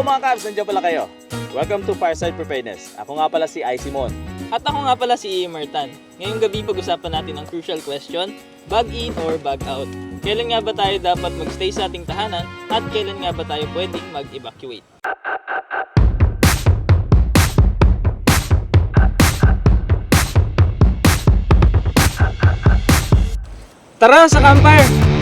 mga Cavs, nandiyan pala kayo. Welcome to Fireside Preparedness. Ako nga pala si Simon. At ako nga pala si Mertan. Ngayong gabi pag-usapan natin ang crucial question, bag in or bag out. Kailan nga ba tayo dapat magstay sa ating tahanan at kailan nga ba tayo pwedeng mag-evacuate? Tara sa campfire!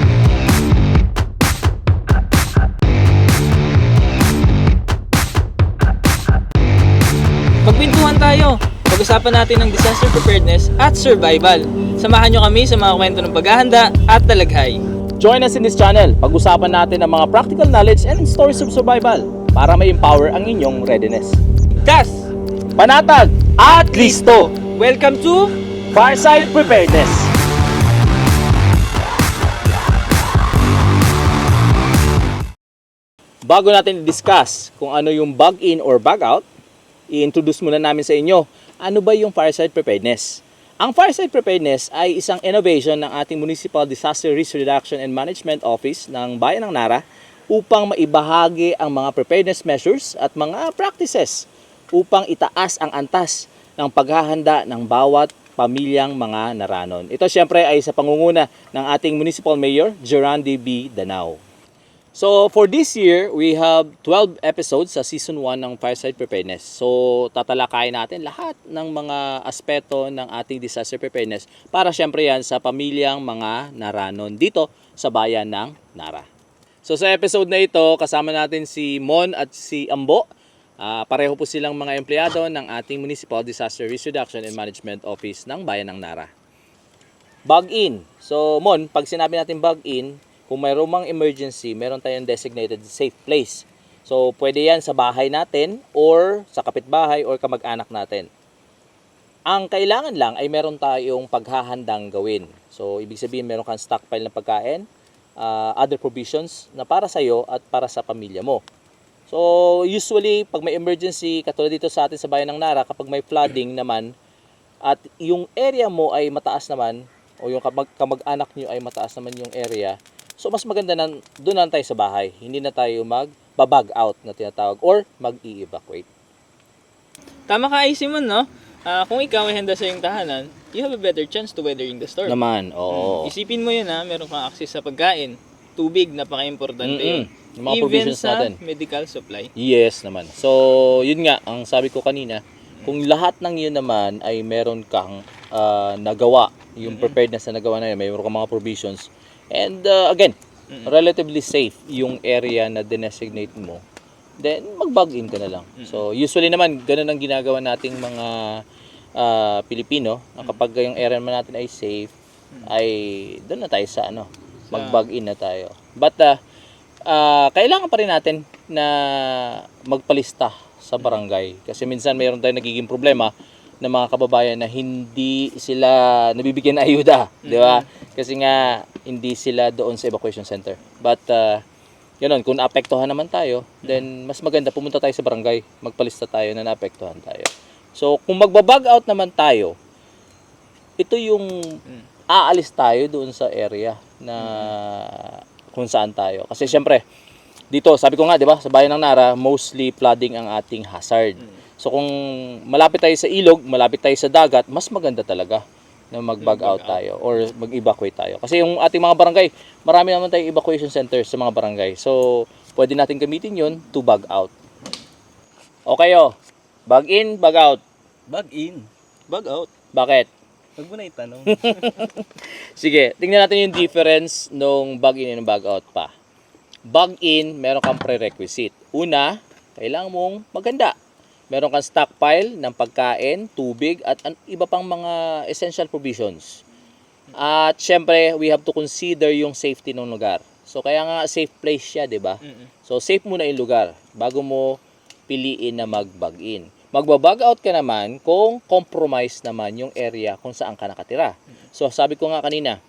Magpintuhan tayo! Pag-usapan natin ng disaster preparedness at survival. Samahan nyo kami sa mga kwento ng paghahanda at talaghay. Join us in this channel. Pag-usapan natin ang mga practical knowledge and stories of survival para ma-empower ang inyong readiness. Gas! Panatag at listo! Welcome to Fireside Preparedness! Bago natin i-discuss kung ano yung bag in or bag out, i-introduce muna namin sa inyo, ano ba yung Fireside Preparedness? Ang Fireside Preparedness ay isang innovation ng ating Municipal Disaster Risk Reduction and Management Office ng Bayan ng Nara upang maibahagi ang mga preparedness measures at mga practices upang itaas ang antas ng paghahanda ng bawat pamilyang mga Naranon. Ito siyempre ay sa pangunguna ng ating Municipal Mayor, Gerandi B. Danao. So for this year, we have 12 episodes sa Season 1 ng Fireside Preparedness. So tatalakayin natin lahat ng mga aspeto ng ating disaster preparedness para syempre yan sa pamilyang mga Naranon dito sa bayan ng Nara. So sa episode na ito, kasama natin si Mon at si Ambo. Pareho po silang mga empleyado ng ating Municipal Disaster Risk Reduction and Management Office ng bayan ng Nara. Bag in. So Mon, pag sinabi natin bag in, kung mayroong mang emergency, meron tayong designated safe place. So, pwede yan sa bahay natin or sa kapitbahay or kamag-anak natin. Ang kailangan lang ay meron tayong paghahandang gawin. So, ibig sabihin meron kang stockpile ng pagkain, other provisions na para sa iyo at para sa pamilya mo. So, usually, pag may emergency, katulad dito sa atin sa bayan ng Nara, kapag may flooding naman, at yung area mo ay mataas naman, o yung kamag-anak nyo ay mataas naman yung area, so mas maganda na doon na tayo sa bahay. Hindi na tayo mag-bag out na tinatawag or mag-i-evacuate. Tama ka, Simon, no? Kung ikaw ay handa sa iyong tahanan, you have a better chance to weathering the storm. Naman, oo. Isipin mo yun, meron kang access sa pagkain, tubig, napaka-importante yun. Yung mga provisions natin. Even sa medical supply. Yes naman. So, yun nga, ang sabi ko kanina, kung lahat ng yun naman ay meron kang nagawa, yung preparedness na nagawa na yun, mayroon kang mga provisions, and again, relatively safe yung area na dinesignate mo, then mag-bag in ka na lang. So usually naman, ganun ang ginagawa nating mga Pilipino, na kapag yung area naman natin ay safe, ay doon na tayo sa mag-bag in na tayo. But kailangan pa rin natin na magpalista sa barangay. Kasi minsan mayroon tayong nagiging problema ng mga kababayan na hindi sila nabibigyan ng ayuda, di ba? Kasi nga hindi sila doon sa evacuation center. But yun, kung naapektuhan naman tayo, then mas maganda pumunta tayo sa barangay, magpalista tayo na naapektuhan tayo. So kung magbabag out naman tayo, ito yung aalis tayo doon sa area na kung saan tayo. Kasi syempre, dito, sabi ko nga, di ba, sa bayan ng Nara, mostly flooding ang ating hazard. So kung malapit tayo sa ilog, malapit tayo sa dagat, mas maganda talaga na mag-bag out tayo or mag-evacuate tayo. Kasi yung ating mga barangay, marami naman tayong evacuation centers sa mga barangay. So pwede natin gamitin yun to bag out. Okay bag in, bag out. Bag in, bag out. Bakit? Huwag mo na itanong. Sige, tingnan natin yung difference nung bag in and bag out pa. Bag in, meron kang prerequisite. Una, kailangan mong maganda. Meron kang stockpile ng pagkain, tubig, at iba pang mga essential provisions. At syempre, we have to consider yung safety ng lugar. So kaya nga safe place siya, di ba? So safe muna yung lugar bago mo piliin na mag-bag in. Magbabag out ka naman kung compromise naman yung area kung saan ka nakatira. So sabi ko nga kanina,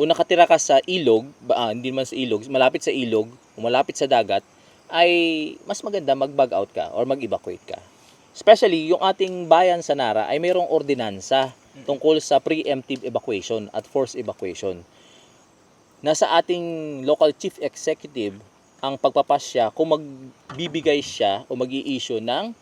kung nakatira ka sa ilog, hindi naman sa ilog, malapit sa ilog, malapit sa dagat, ay mas maganda mag-bag out ka or mag-evacuate ka. Especially yung ating bayan sa Nara ay mayroong ordinansa tungkol sa preemptive evacuation at forced evacuation. Nasa ating local chief executive ang pagpapasya kung magbibigay siya o mag-i-issue ng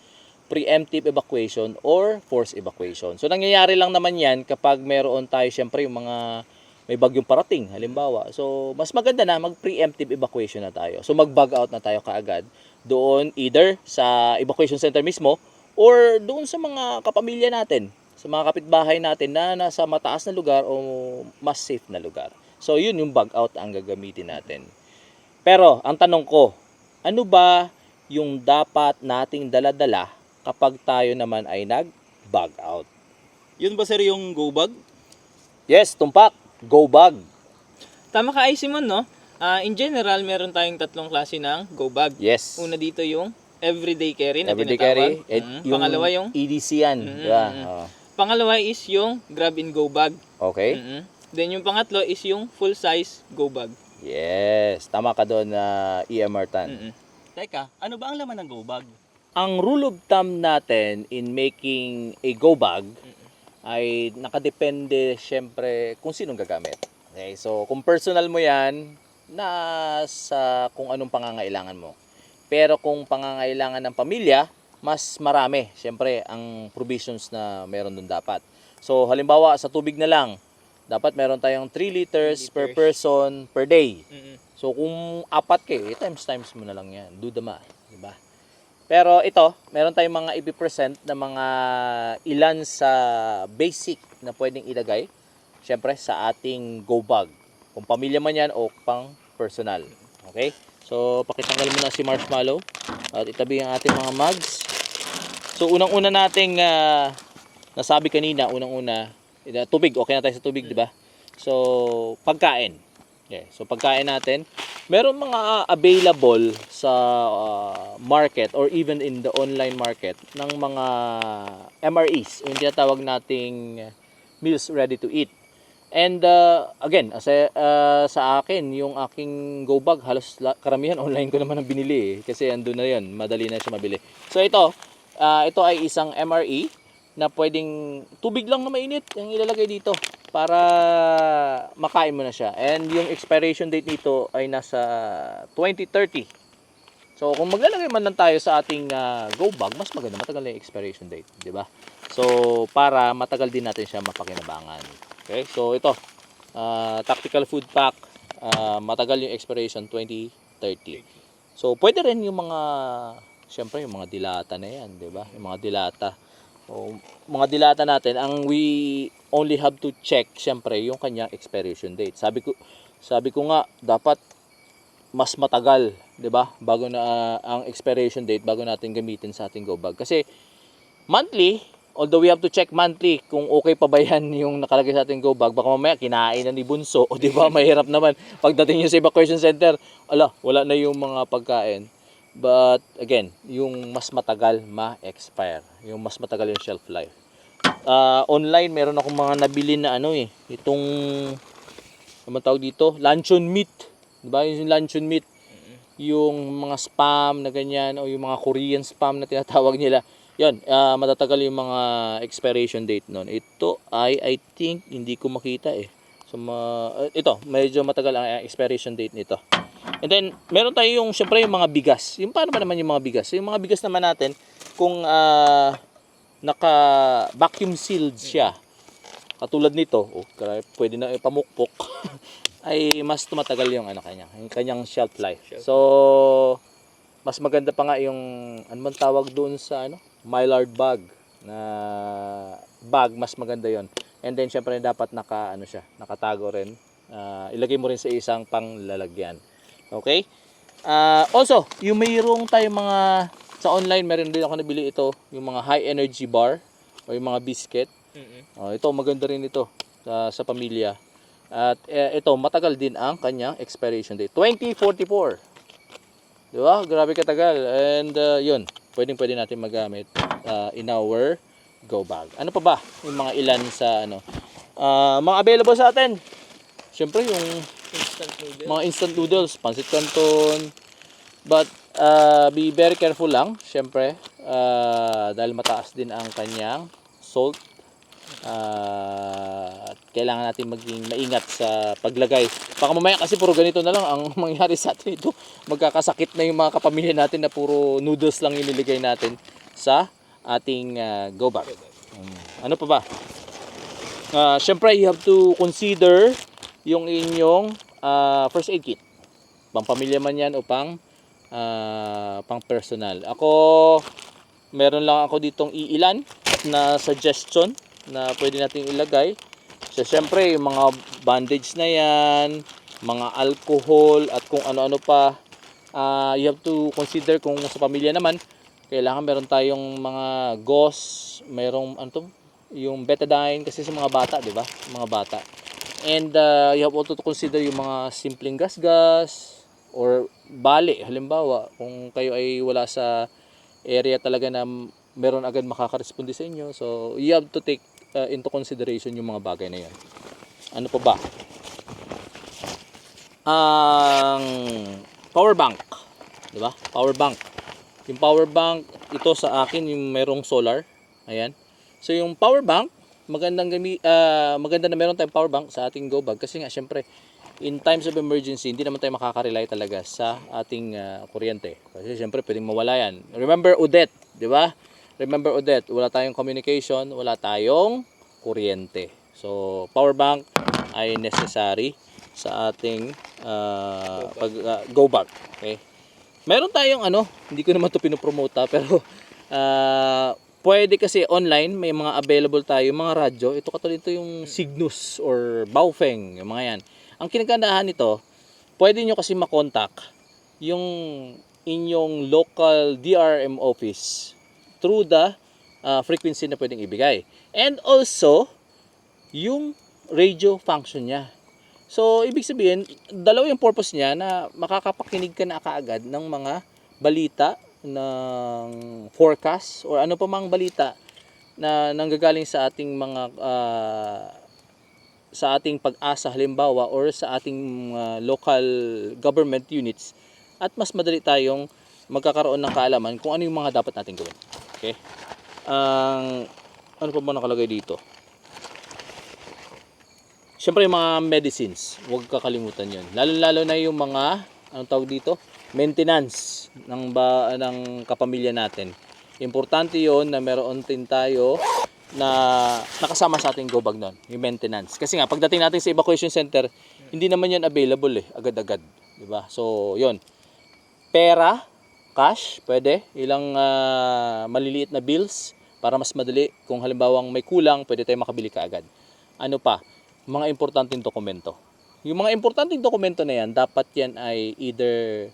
preemptive evacuation or forced evacuation. So nangyayari lang naman yan kapag meron tayo syempre yung mga may bagyong parating halimbawa. So mas maganda na mag-preemptive evacuation na tayo. So mag-bug out na tayo kaagad doon either sa evacuation center mismo or doon sa mga kapamilya natin, sa mga kapitbahay natin na nasa mataas na lugar o mas safe na lugar. So yun yung bug out ang gagamitin natin. Pero ang tanong ko, ano ba yung dapat nating dala-dala kapag tayo naman ay nag-bug out? Yun ba sir yung go bag? Yes, tumpak, go bag. Tama ka, Simon, no? In general, meron tayong tatlong klase ng go bag. Yes. Una dito yung everyday carry na Everyday tinatawag. carry. Pangalawa yung EDC yan. Diba? Oo. Pangalawa is yung grab and go bag. Okay. Then yung pangatlo is yung full size go bag. Yes. Tama ka doon na EMR Tan. Teka, ano ba ang laman ng go bag? Ang rule of thumb natin in making a go bag ay nakadepende syempre kung sinong gagamit. Okay, so kung personal mo yan, nasa kung anong pangangailangan mo. Pero kung pangangailangan ng pamilya, mas marami syempre ang provisions na meron dun dapat. So halimbawa sa tubig na lang, dapat meron tayong 3 liters per person per day. So kung apat kayo, times mo na lang yan. Do the math, di ba? Pero ito, meron tayong mga i-present na mga ilan sa basic na pwedeng ilagay. Siyempre, sa ating go bag. Kung pamilya man yan o pang personal. Okay? So, pakitanggal mo na si Marshmallow. At itabi ang ating mga mugs. So, unang-una nating nasabi kanina, unang-una, tubig. Okay na tayo sa tubig, di ba? So, pagkain. Okay. So, pagkain natin. Meron mga available sa market or even in the online market ng mga MREs, yung tinatawag nating meals ready to eat. And again, sa akin, yung aking go bag, halos karamihan online ko naman ang binili kasi andun na yun, madali na siya mabili. So ito ay isang MRE na pwedeng tubig lang na mainit yung ilalagay dito para makain mo na siya. And yung expiration date nito ay nasa 2030. So kung maglalagay man lang tayo sa ating go bag, mas maganda matagal na yung expiration date, di ba? So para matagal din natin siya mapakinabangan. Okay? So ito, tactical food pack, matagal yung expiration 2030. So pwede rin yung mga syempre yung mga dilata na yan, di ba? Yung mga dilata. So, mga dilata natin, ang we only have to check syempre yung kanyang expiration date. Sabi ko nga dapat mas matagal, 'di ba? Bago na ang expiration date bago natin gamitin sa ating go bag. Kasi monthly, although we have to check monthly kung okay pa ba yan yung nakalagay sa ating go bag, baka mamaya kinain na ni Bunso o 'di ba? Mahirap naman pagdating niyo sa evacuation center, wala na yung mga pagkain. But again, yung mas matagal ma-expire, yung mas matagal yung shelf life. Online meron akong mga nabili na itong ano tawag dito, luncheon meat, 'di ba? Yung luncheon meat, yung mga spam na ganyan o yung mga Korean spam na tinatawag nila. 'Yan, matatagal yung mga expiration date noon. Ito ay I think hindi ko makita eh. So ito, medyo matagal ang expiration date nito. And then, meron tayo yung, syempre, yung mga bigas. Yung paano ba naman yung mga bigas? Yung mga bigas naman natin, kung naka-vacuum sealed siya, katulad nito, pwede na ipamukpok, ay mas tumatagal yung kanyang shelf life. So, mas maganda pa nga yung, ano man tawag doon sa, Mylar bag, na bag, mas maganda yon. And then, syempre, dapat nakatago rin. Ilagay mo rin sa isang panglalagyan. Okay? Also, yung mayroong tayong mga sa online, meron din ako nabili ito, yung mga high energy bar o yung mga biscuit. Ito maganda rin ito sa pamilya. At ito matagal din ang kanyang expiration date, 2044. 'Di ba? Grabe katagal. And yun, pwede natin magamit in our go bag. Ano pa ba yung mga ilan sa mga available sa atin? Siyempre yung mga instant noodles, pancit canton. But be very careful lang, syempre, dahil mataas din ang kanyang salt. kailangan natin maging maingat sa paglagay. Baka mamaya kasi puro ganito na lang ang mangyari sa atin ito. Magkakasakit na yung mga kapamilya natin na puro noodles lang yung niligay natin sa ating go bag. Ano pa ba? Syempre, you have to consider yung inyong first aid kit. Pang pamilya man yan o pang personal. Ako, meron lang ako ditong iilan na suggestion na pwede nating ilagay. So, syempre, yung mga bandage na yan, mga alcohol, at kung ano-ano pa, you have to consider kung sa pamilya naman, kailangan meron tayong mga gauze, merong yung betadine kasi sa mga bata, di ba? Mga bata. And you have also to consider yung mga simpleng gas-gas or bali. Halimbawa, kung kayo ay wala sa area talaga na meron agad makakaresponde sa inyo. So, you have to take into consideration yung mga bagay na yan. Ano pa ba? Ang power bank. Di ba? Power bank. Yung power bank, ito sa akin yung merong solar. Ayan. So yung power bank, maganda na meron tayong power bank sa ating go bag kasi nga syempre in times of emergency hindi naman tayo makaka-rely talaga sa ating kuryente. Kasi syempre pwedeng mawala yan. Remember Odette, di ba? Remember Odette, wala tayong communication, wala tayong kuryente. So power bank ay necessary sa ating go bag. Okay? Meron tayong hindi ko naman ito pinopromote pero pwede kasi online, may mga available tayo, mga radyo. Ito katulad ito yung Cygnus or Baofeng, yung mga yan. Ang kinagandahan nito, pwede nyo kasi makontak yung inyong local DRM office through the frequency na pwedeng ibigay. And also, yung radio function niya. So, ibig sabihin, dalawa yung purpose niya na makakapakinig ka na kaagad ng mga balita, ng forecast, or ano pa mang balita na nanggagaling sa ating mga, sa ating pag-asa halimbawa, or sa ating local government units. At mas madali tayong magkakaroon ng kaalaman kung ano yung mga dapat natin gawin. Okay? Ano pa ba nakalagay dito? Siyempre yung mga medicines, huwag kakalimutan yun. Lalo-lalo na yung mga, anong tawag dito? Maintenance ng kapamilya natin. Importante yon na meron din tayo na nakasama sa ating go bag nun, yung maintenance. Kasi nga, pagdating natin sa evacuation center, hindi naman yan available agad-agad. Diba? So, yon. Pera, cash, pwede. Ilang maliliit na bills para mas madali. Kung halimbawang may kulang, pwede tayo makabili kaagad. Ano pa? Mga importanteng dokumento. Yung mga importanteng dokumento na yan, dapat yan ay either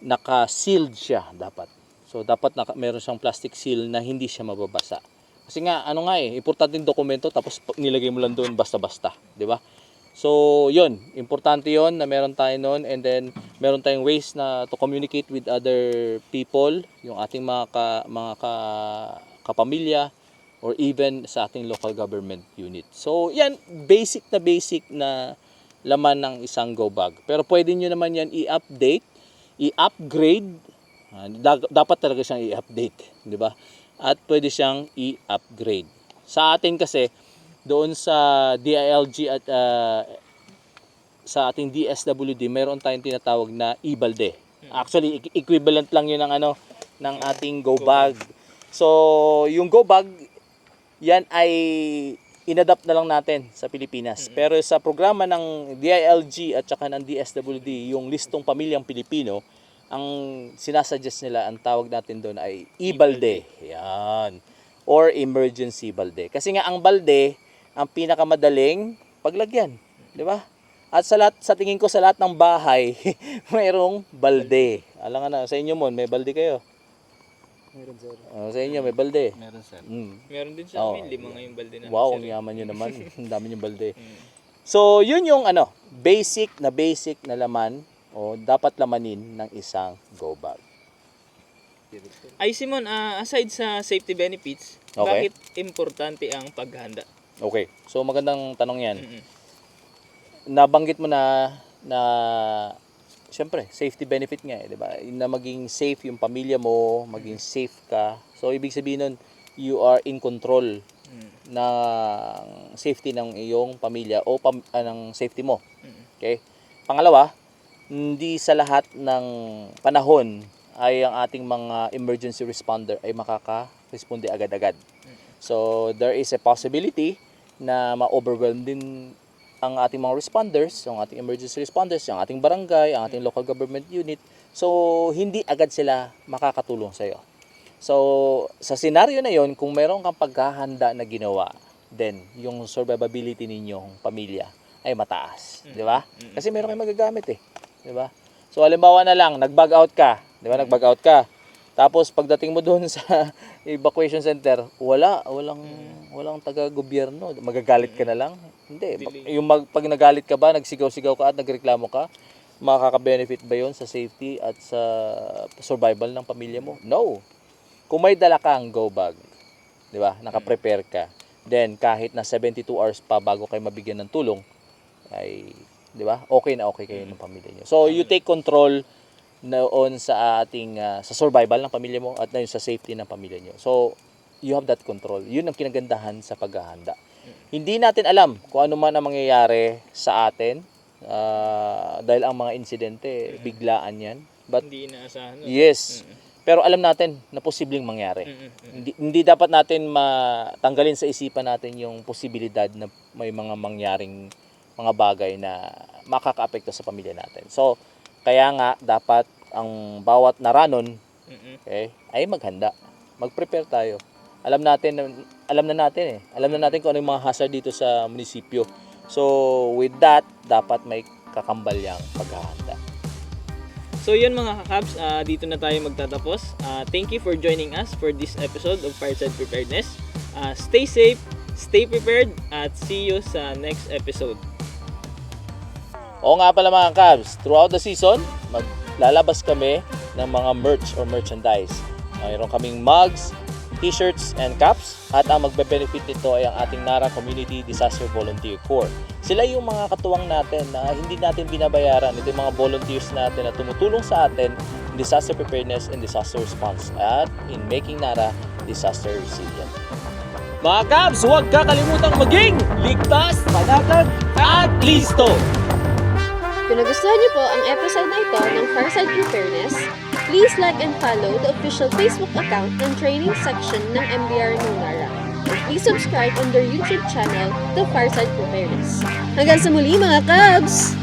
naka-sealed siya dapat. So dapat meron siyang plastic seal na hindi siya mababasa. Kasi nga importanteng dokumento tapos nilagay mo lang doon basta-basta, 'di ba? So 'yun, importante 'yon na meron tayo noon, and then meron tayong ways na to communicate with other people, yung ating mga kapamilya, or even sa ating local government unit. So, yan, basic na laman ng isang go bag. Pero pwede nyo naman yan i-update, i-upgrade. Dapat talaga siyang i-update, di ba? At pwede siyang i-upgrade. Sa atin kasi, doon sa DILG at sa ating DSWD, meron tayong tinatawag na e-balde. Actually, equivalent lang yun ng ating go bag. So, yung go bag, yan ay inadapt na lang natin sa Pilipinas. Pero sa programa ng DILG at saka ng DSWD, yung listong pamilyang Pilipino, ang sinasuggest nila, ang tawag natin doon ay e-balde. Yan. Or emergency balde. Kasi nga ang balde, ang pinakamadaling paglagyan. Di ba? At sa tingin ko sa lahat ng bahay, mayroong balde. Alam nga na, sa inyo mo, may balde kayo. Meron, sir. Sa inyo, may balde. Meron, sir. Meron din sa amin, 5 nga yung balde namin. Wow, ang yaman nyo naman. Ang dami yung balde. So, yun yung basic na laman o dapat lamanin ng isang go bag. Ay Simon, aside sa safety benefits, Okay. bakit importante ang paghahanda? Okay, so magandang tanong yan. Mm-mm. Nabanggit mo na siyempre, safety benefit nga di ba? Na maging safe yung pamilya mo, maging safe ka. So, ibig sabihin nun, you are in control ng safety ng iyong pamilya o ng safety mo. Okay? Pangalawa, hindi sa lahat ng panahon ay ang ating mga emergency responder ay makaka-responde agad-agad. So, there is a possibility na ma-overwhelm din ang ating mga responders, ang ating emergency responders, ang ating barangay, ang ating local government unit. So, hindi agad sila makakatulong sa iyo. So, sa senaryo na yon, kung mayroon kang paghahanda na ginawa, then yung survivability ninyong pamilya ay mataas, di ba? Kasi meron kayong magagamit eh, di ba? So, halimbawa na lang, nag-bug out ka, di ba? Nag-bug out ka. Tapos pagdating mo doon sa evacuation center, walang taga-gobyerno. Magagalit ka na lang? Hindi. Pag nagalit ka ba, nagsigaw-sigaw ka at nagreklamo ka, makaka-benefit ba 'yon sa safety at sa survival ng pamilya mo? No. Kung may dala kang go bag, 'di ba? Naka-prepare ka. Then kahit na 72 hours pa bago kayo mabigyan ng tulong, ay 'di ba? Okay kayo ng pamilya niyo. So you take control noon sa ating sa survival ng pamilya mo at sa safety ng pamilya niyo. So you have that control. 'Yun ang kinagandahan sa paghahanda. Hindi natin alam kung ano man ang mangyayari sa atin dahil ang mga insidente biglaan 'yan. But Hindi inaasahan. yes. Pero alam natin na posibleng mangyari. Hindi dapat natin matanggalin sa isipan natin yung posibilidad na may mga mangyaring mga bagay na makakaapekto sa pamilya natin. So, kaya nga dapat ang bawat naranon ay maghanda. Mag-prepare tayo. Alam na natin kung ano yung mga hazard dito sa munisipyo. So, with that, dapat may kakambal yang paghahanda. So yun mga kakabs, dito na tayo magtatapos. Thank you for joining us for this episode of Fireside Preparedness. Stay safe, stay prepared, at see you sa next episode. Oo nga pala mga Cavs, throughout the season, maglalabas kami ng mga merch or merchandise. Mayroon kaming mugs, t-shirts, and caps. At ang magbe-benefit nito ay ang ating NARA Community Disaster Volunteer Corps. Sila yung mga katuwang natin na hindi natin binabayaran. Ito yung mga volunteers natin na tumutulong sa atin in disaster preparedness and disaster response at in making NARA disaster resilient. Mga Cavs, huwag kakalimutang maging ligtas, panatag, at listo! Kung nagustuhan niyo po ang episode na ito ng Fireside Preparedness, please like and follow the official Facebook account ng training section ng MBR NARA. And please subscribe on their YouTube channel, The Fireside Preparedness. Hanggang sa muli mga Cubs!